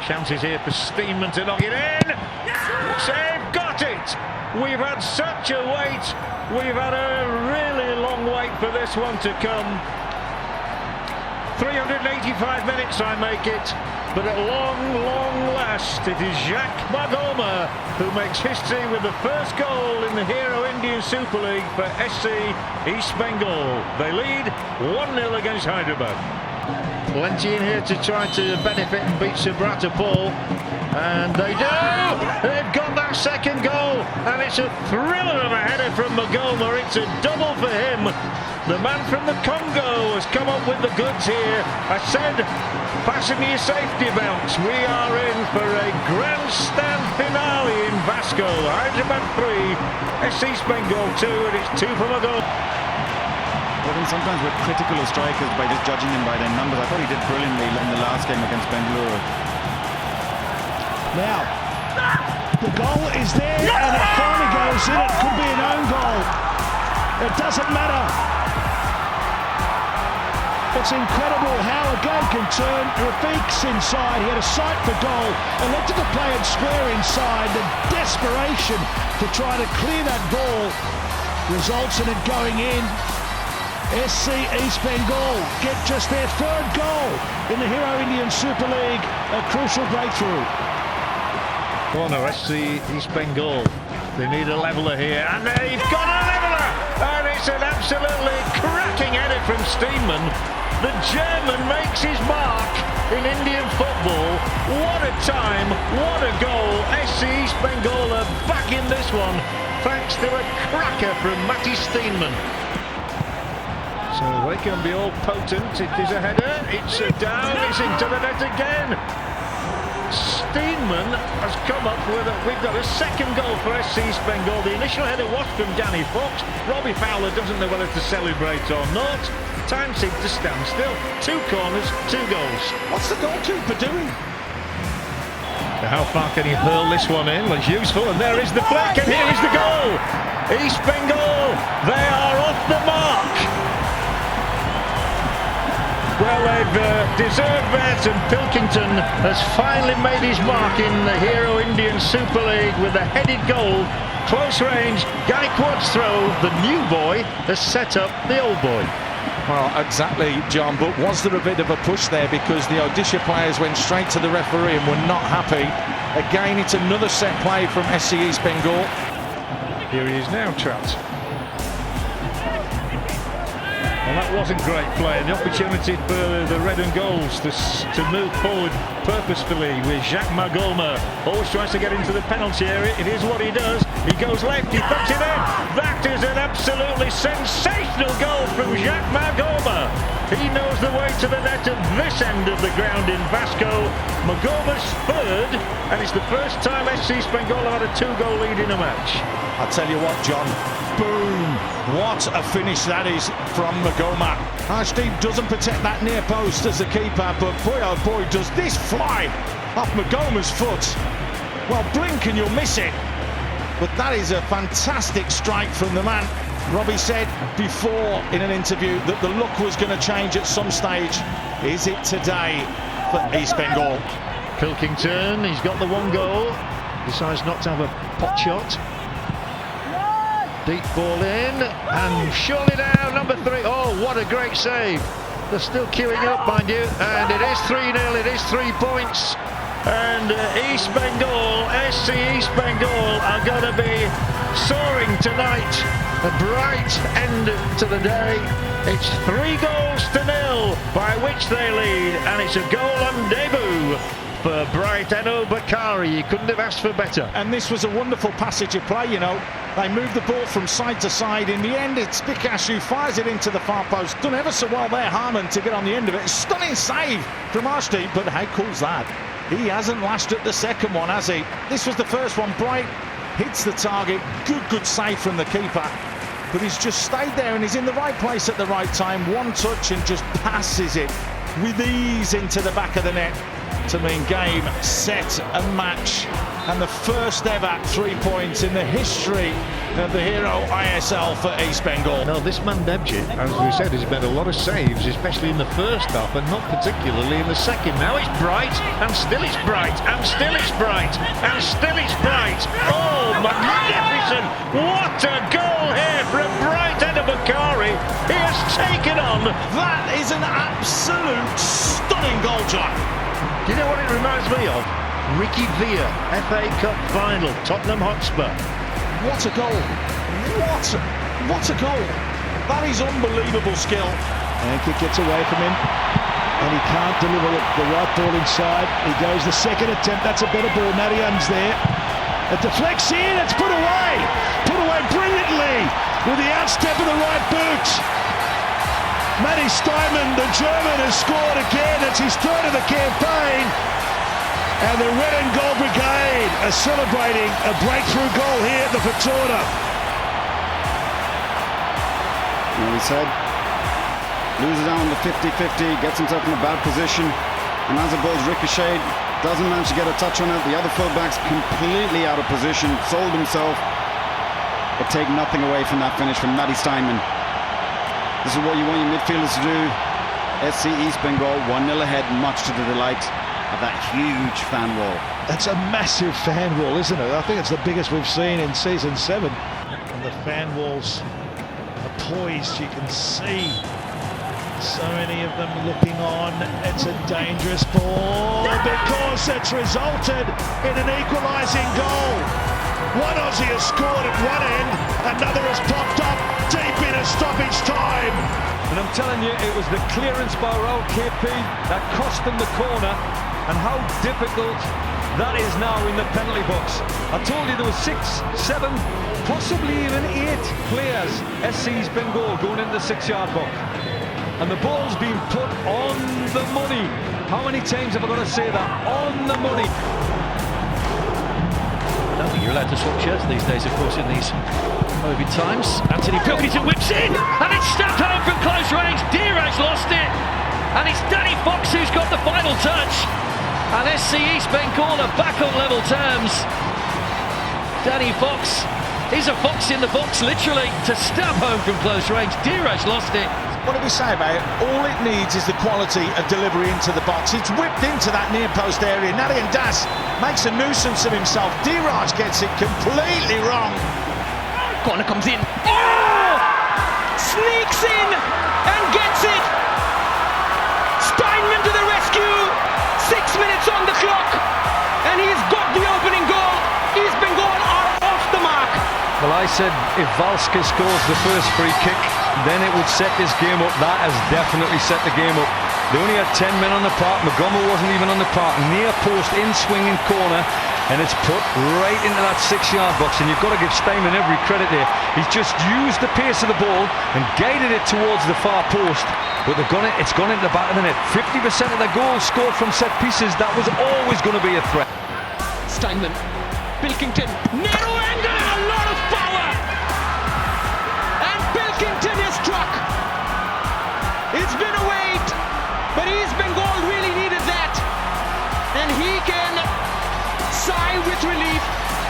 Chances here for Steinmann to knock it in. They've got it. We've had such a wait. We've had a really long wait for this one to come. 385 minutes I make it. But at long last, it is Jacques Magoma who makes history with the first goal in the Hero Indian Super League for SC East Bengal. They lead 1-0 against Hyderabad. Plenty in here to try to benefit and beat Subratapur, and they do! They've got that second goal, and it's a thriller of a header from Magoma. It's a double for him. The man from the Congo has come up with the goods here. I said, fasten your safety belts. We are in for a grandstand finale in Vasco. Hyderabad 3, SC East Bengal 2, and it's 2 for Magoma. I think sometimes we're critical of strikers by just judging them by their numbers. I thought he did brilliantly in the last game against Bengaluru. Now, the goal is there and it finally goes in. It could be an own goal. It doesn't matter. It's incredible how a game can turn. Rafiq's inside. He had a sight for goal and looked at the player square inside. The desperation to try to clear that ball results in it going in. SC East Bengal get just their third goal in the Hero Indian Super League, a crucial breakthrough. Corner, SC East Bengal. They need a leveller here, and they've got a leveller! And it's an absolutely cracking header from Steinmann. The German makes his mark in Indian football. What a time, what a goal. SC East Bengal are back in this one, thanks to a cracker from Matti Steinmann. So they can be all potent. It is a header, it's a down, it's into the net again. Steinmann has come up with we've got a second goal for SC East Bengal. The initial header was from Danny Fox. Robbie Fowler doesn't know whether to celebrate or not. Time seems to stand still. 2 corners, 2 goals. What's the goalkeeper doing? How far can he hurl this one in? Well, it's useful, and there is the flick, and here is the goal. East Bengal, they are off the mark. Well, they've deserved that, and Pilkington has finally made his mark in the Hero Indian Super League with a headed goal. Close range, Gaikwad's throw, the new boy has set up the old boy. Well, exactly, John, but was there a bit of a push there because the ODISHA players went straight to the referee and were not happy. Again, it's another set play from SC East Bengal. Here he is now, trapped. Well, that wasn't great play, and the opportunity for the red and golds to move forward purposefully with Jacques Magoma. Always tries to get into the penalty area. It is what he does. He goes left, he puts it in. That is an absolutely sensational goal from Jacques Magoma. He knows the way to the net at this end of the ground in Vasco. Magoma's third, and it's the first time SC East Bengal had a 2-goal lead in a match. I'll tell you what, John. Boom! What a finish that is from Magoma. Arshdeep doesn't protect that near post as the keeper, but boy oh boy does this fly off Magoma's foot. Well, blink and you'll miss it. But that is a fantastic strike from the man. Robbie said before in an interview that the look was going to change at some stage. Is it today for East Bengal? Pilkington, he's got the 1 goal. Decides not to have a pot shot. Deep ball in, and surely now, number 3. Oh, what a great save. They're still queuing up, mind you, and it is 3-0, it is 3 points. And East Bengal, SC East Bengal are going to be soaring tonight. A bright end to the day. It's 3-0 by which they lead, and it's a goal on debut for bright Enobakhare. You couldn't have asked for better. And this was a wonderful passage of play, you know. They moved the ball from side to side. In the end, it's Bikash who fires it into the far post. Done ever so well there, Harman, to get on the end of it. Stunning save from Arshdeep, but how cool's that? He hasn't lashed at the second one, has he? This was the first one. Bright hits the target. Good save from the keeper. But he's just stayed there and he's in the right place at the right time. 1 touch and just passes it with ease into the back of the net. to mean game, set and match, and the first ever 3 points in the history of the Hero ISL for East Bengal. No, this man Debjit, as we said, has made a lot of saves, especially in the first half and not particularly in the second. Now it's bright, and still it's bright, and still it's bright, and still it's bright. Oh, magnificent! What a goal here from bright Enobakhare. He has taken on. That is an absolute stunning goal, John. Do you know what it reminds me of? Ricky Villa, FA Cup final, Tottenham Hotspur. What a goal! What a goal! That is unbelievable skill. And kick gets away from him, and he can't deliver the right ball inside. He goes the second attempt. That's a better ball. Marianne's there. It deflects in. It's put away brilliantly with the outstep of the right boot. Matti Steinmann, the German, has scored again. It's his third of the campaign. And the Red and Gold Brigade are celebrating a breakthrough goal here at the Fortuna. Well, he said, loses out on the 50-50, gets himself in a bad position, and as the ball's ricocheted, doesn't manage to get a touch on it. The other fullback's completely out of position, sold himself, but take nothing away from that finish from Matti Steinmann. This is what you want your midfielders to do. SC East Bengal 1-0 ahead, much to the delight of that huge fan wall. That's a massive fan wall, isn't it? I think it's the biggest we've seen in season 7. And the fan walls are poised, you can see so many of them looking on. It's a dangerous ball because it's resulted in an equalising goal. One Aussie has scored at one end, another has popped up deep in a stoppage time. And I'm telling you, it was the clearance by Raul KP that cost them the corner, and how difficult that is now in the penalty box. I told you there were 6, 7, possibly even 8 players, SC East Bengal, going into the 6-yard box. And the ball's been put on the money. How many times have I got to say that? On the money. I don't think you're allowed to swap shirts these days, of course, in these COVID times. Anthony Pilkington whips in, and it's snapped home from close range. Diraj lost it, and it's Danny Fox who's got the final touch. And SC East Bengal are back on level terms. Danny Fox is a fox in the box, literally, to stab home from close range. Diraj lost it. What did we say about it? All it needs is the quality of delivery into the box. It's whipped into that near post area. Narayan Das makes a nuisance of himself. Diraj gets it completely wrong. Corner comes in. Oh! Sneaks in and gets it. Steinmann to the rescue. 6 minutes on the clock, and he's got the opening goal. East Bengal are off the mark. Well, I said if Valska scores the first free kick, then it would set this game up. That has definitely set the game up. They only had 10 men on the park. Magoma wasn't even on the park. Near post, in swinging corner, and it's put right into that 6-yard box. And you've got to give Steinmann every credit there. He's just used the pace of the ball and guided it towards the far post. But it's gone into the back of the net. 50% of the goals scored from set pieces. That was always going to be a threat. Steinmann, Pilkington, narrow angle and a lot of power. And Pilkington is struck. It's been a wait, but East Bengal really needed that. And he can sigh with relief.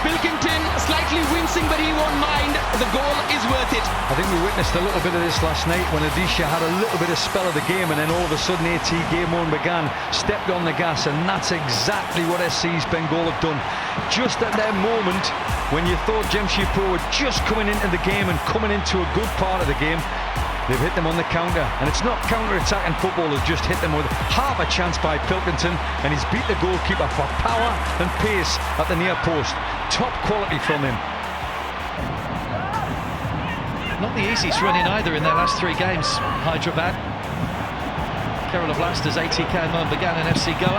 Pilkington slightly wincing, but he won't mind. The goal is worth it. I think we witnessed a little bit of this last night when ODISHA had a little bit of spell of the game, and then all of a sudden AT game on began, stepped on the gas, and that's exactly what SC East Bengal have done. Just at that moment when you thought JAMSHEDPUR were just coming into the game and coming into a good part of the game, they've hit them on the counter, and it's not counter-attacking football, they've just hit them with half a chance by Pilkington, and he's beat the goalkeeper for power and pace at the near post. Top quality from him. Not the easiest running either in their last 3 games. Hyderabad, Kerala Blasters, ATK Mohan Bagan and FC Goa.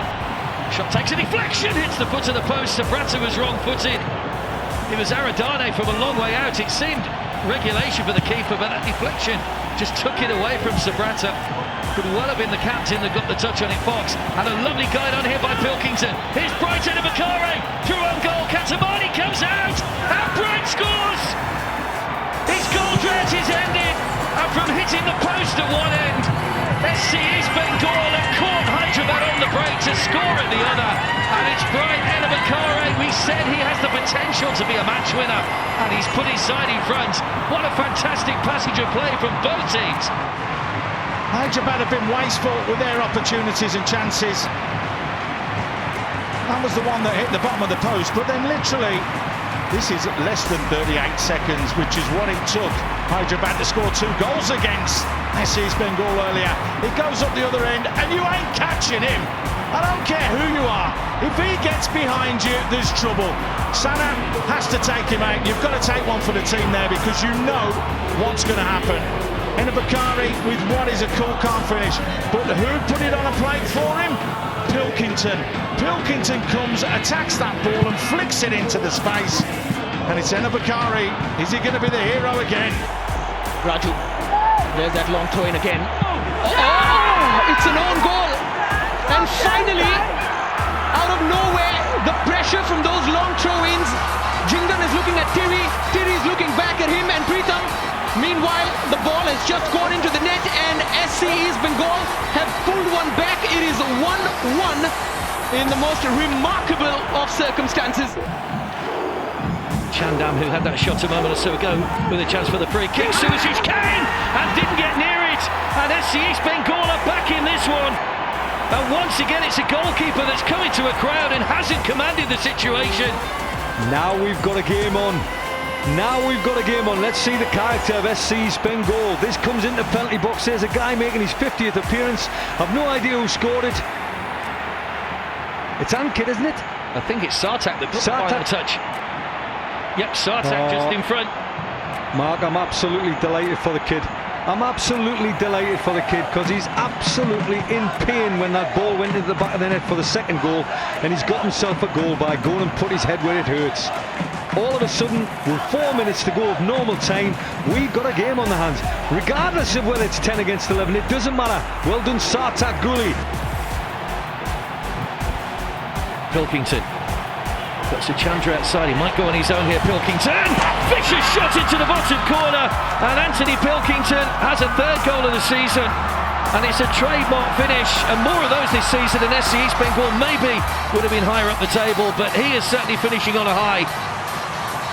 Shot takes a deflection, hits the foot of the post. Sabrata was wrong-footed. It was Aradane from a long way out. It seemed regulation for the keeper, but that deflection just took it away from Sabrata. Could well have been the captain that got the touch on it, Fox. And a lovely guide on here by Pilkington. Here's Bright Enobakhare through on goal. Katamani comes out, and Bright scores! His goal drought is ended, and from hitting the post at one end, SC East Bengal have caught Hyderabad on the break to score at the other, and it's bright Enobakhare. We said he has the potential to be a match winner, and he's put his side in front. What a fantastic passage of play from both teams. Hyderabad have been wasteful with their opportunities and chances. That was the one that hit the bottom of the post, but then literally this is less than 38 seconds, which is what it took Hyderabad to score 2 goals against East Bengal earlier. It goes up the other end and you ain't catching him. I don't care who you are. If he gets behind you, there's trouble. Sana has to take him out. You've got to take one for the team there because you know what's going to happen. Enobakhare with what is a cool, calm finish. But who put it on a plate for him? Pilkington. Pilkington comes, attacks that ball and flicks it into the space. And it's Enobakhare. Is he going to be the hero again? Raju, there's that long throw in again. Oh, it's an own goal. And finally, out of nowhere, the pressure from those long throw-ins. Jingan is looking at Tiri. Tiri is looking back at him and Pritham. Meanwhile, the ball has just gone into the net and SC East Bengal have pulled one back. It is 1-1 in the most remarkable of circumstances. Chandam, who had that shot a moment or so ago with a chance for the free kick. Suicic came and didn't get near it. And SC East Bengal are back in this one. And once again, it's a goalkeeper that's coming to a crowd and hasn't commanded the situation. Now we've got a game on. Now we've got a game on. Let's see the character of SC East Bengal. This comes into penalty box. There's a guy making his 50th appearance. I've no idea who scored it. It's Ankit, isn't it? I think it's Sartak that got the final touch. Yep, Sartak just in front. Mark, I'm absolutely delighted for the kid. I'm absolutely delighted for the kid because he's absolutely in pain when that ball went into the back of the net for the second goal, and he's got himself a goal by going and put his head where it hurts. All of a sudden, with 4 minutes to go of normal time, we've got a game on the hands. Regardless of whether it's 10 against 11, it doesn't matter. Well done, Sartak Guli. Pilkington. Got Chandra outside, he might go on his own here. Pilkington, vicious shot into the bottom corner, and Anthony Pilkington has a 3rd goal of the season, and it's a trademark finish, and more of those this season than SC East Bengal maybe would have been higher up the table, but he is certainly finishing on a high.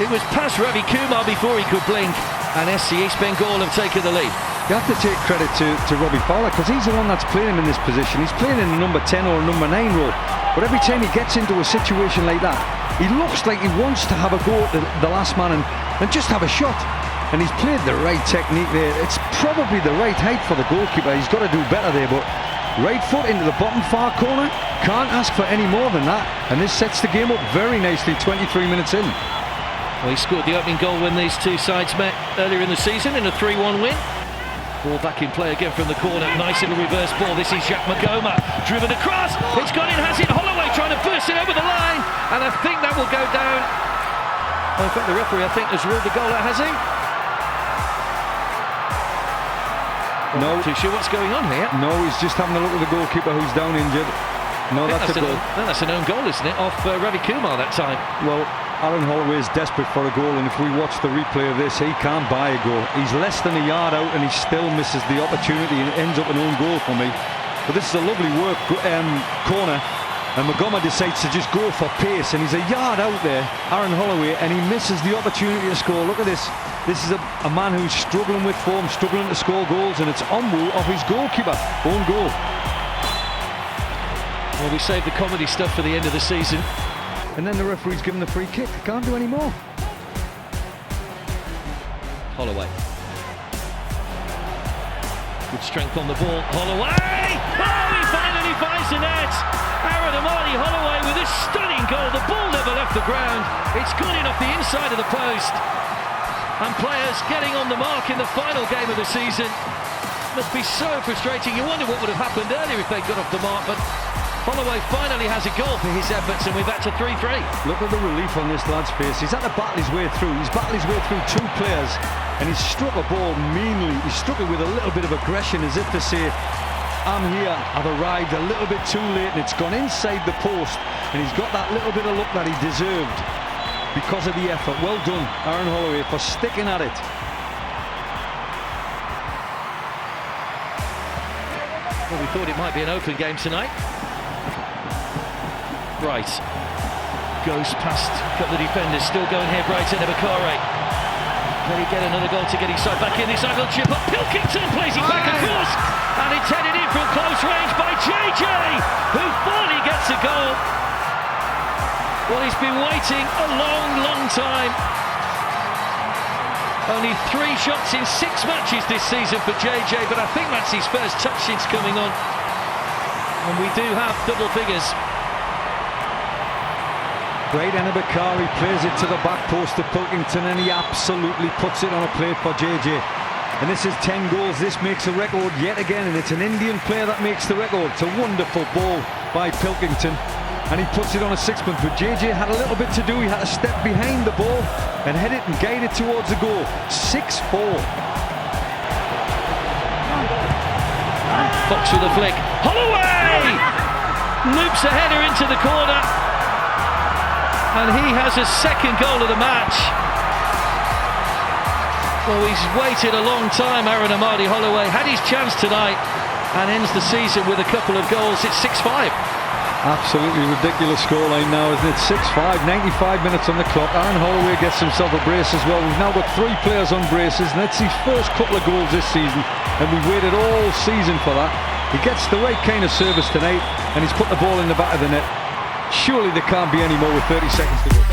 It was past Ravi Kumar before he could blink, and SC East Bengal have taken the lead. You have to take credit to Robbie Fowler because he's the one that's playing him in this position. He's playing in a number 10 or a number 9 role, but every time he gets into a situation like that, he looks like he wants to have a go at the last man and just have a shot. And he's played the right technique there. It's probably the right height for the goalkeeper. He's got to do better there, but right foot into the bottom far corner, can't ask for any more than that. And this sets the game up very nicely 23 minutes in. Well, he scored the opening goal when these two sides met earlier in the season in a 3-1 win. Ball back in play again from the corner. Nice little reverse ball. This is Jack Magoma driven across. It's gone in, has it? Holloway trying to burst it over the line, and I think that will go down. Well, in fact, the referee, I think, has ruled the goal out, has he? No. Not too sure what's going on here. No, he's just having a look at the goalkeeper who's down injured. No, that's a goal. No, that's an own goal, isn't it? Off Ravi Kumar that time. Well, Aaron Holloway is desperate for a goal, and if we watch the replay of this, he can't buy a goal. He's less than a yard out and he still misses the opportunity and ends up an own goal for me. But this is a lovely work corner, and Magoma decides to just go for pace, and he's a yard out there, Aaron Holloway, and he misses the opportunity to score. Look at this. This is a man who's struggling with form, struggling to score goals, and it's Onwu of his goalkeeper, own goal. Well, we saved the comedy stuff for the end of the season. And then the referee's given the free kick. Can't do any more. Holloway. Good strength on the ball. Holloway! Oh, he finally finds the net! Aaron Amadi Holloway with a stunning goal. The ball never left the ground. It's gone in off the inside of the post. And players getting on the mark in the final game of the season. Must be so frustrating. You wonder what would have happened earlier if they got off the mark, but Holloway finally has a goal for his efforts, and we're back to 3-3. Look at the relief on this lad's face. He's had to battle his way through. He's battled his way through 2 players, and he's struck a ball meanly. He struck it with a little bit of aggression, as if to say, I'm here, I've arrived a little bit too late, and it's gone inside the post, and he's got that little bit of luck that he deserved because of the effort. Well done, Aaron Holloway, for sticking at it. Well, we thought it might be an open game tonight. Bright goes past a couple of defenders, still going here. Bright, Enobakhare. Can he get another goal to get his side back in? This side will chip up. Pilkington plays it back across, and it's headed in from close range by JJ, who finally gets a goal. Well, he's been waiting a long time. Only 3 shots in 6 matches this season for JJ, but I think that's his first touch since coming on. And we do have double figures. Great Enobakhare plays it to the back post of Pilkington, and he absolutely puts it on a plate for JJ. And this is 10 goals. This makes a record yet again, and it's an Indian player that makes the record. It's a wonderful ball by Pilkington, and he puts it on a sixpence. But JJ had a little bit to do. He had to step behind the ball and head it and guide it towards the goal. 6-4. Fox with a flick. Holloway loops a header into the corner, and he has a second goal of the match. Well, he's waited a long time, Aaron Amadi Holloway. Had his chance tonight and ends the season with a couple of goals. It's 6-5. Absolutely ridiculous scoreline now, isn't it? 6-5, 95 minutes on the clock. Aaron Holloway gets himself a brace as well. We've now got 3 players on braces, and that's his first couple of goals this season, and we waited all season for that. He gets the right kind of service tonight, and he's put the ball in the back of the net. Surely there can't be any more with 30 seconds to go.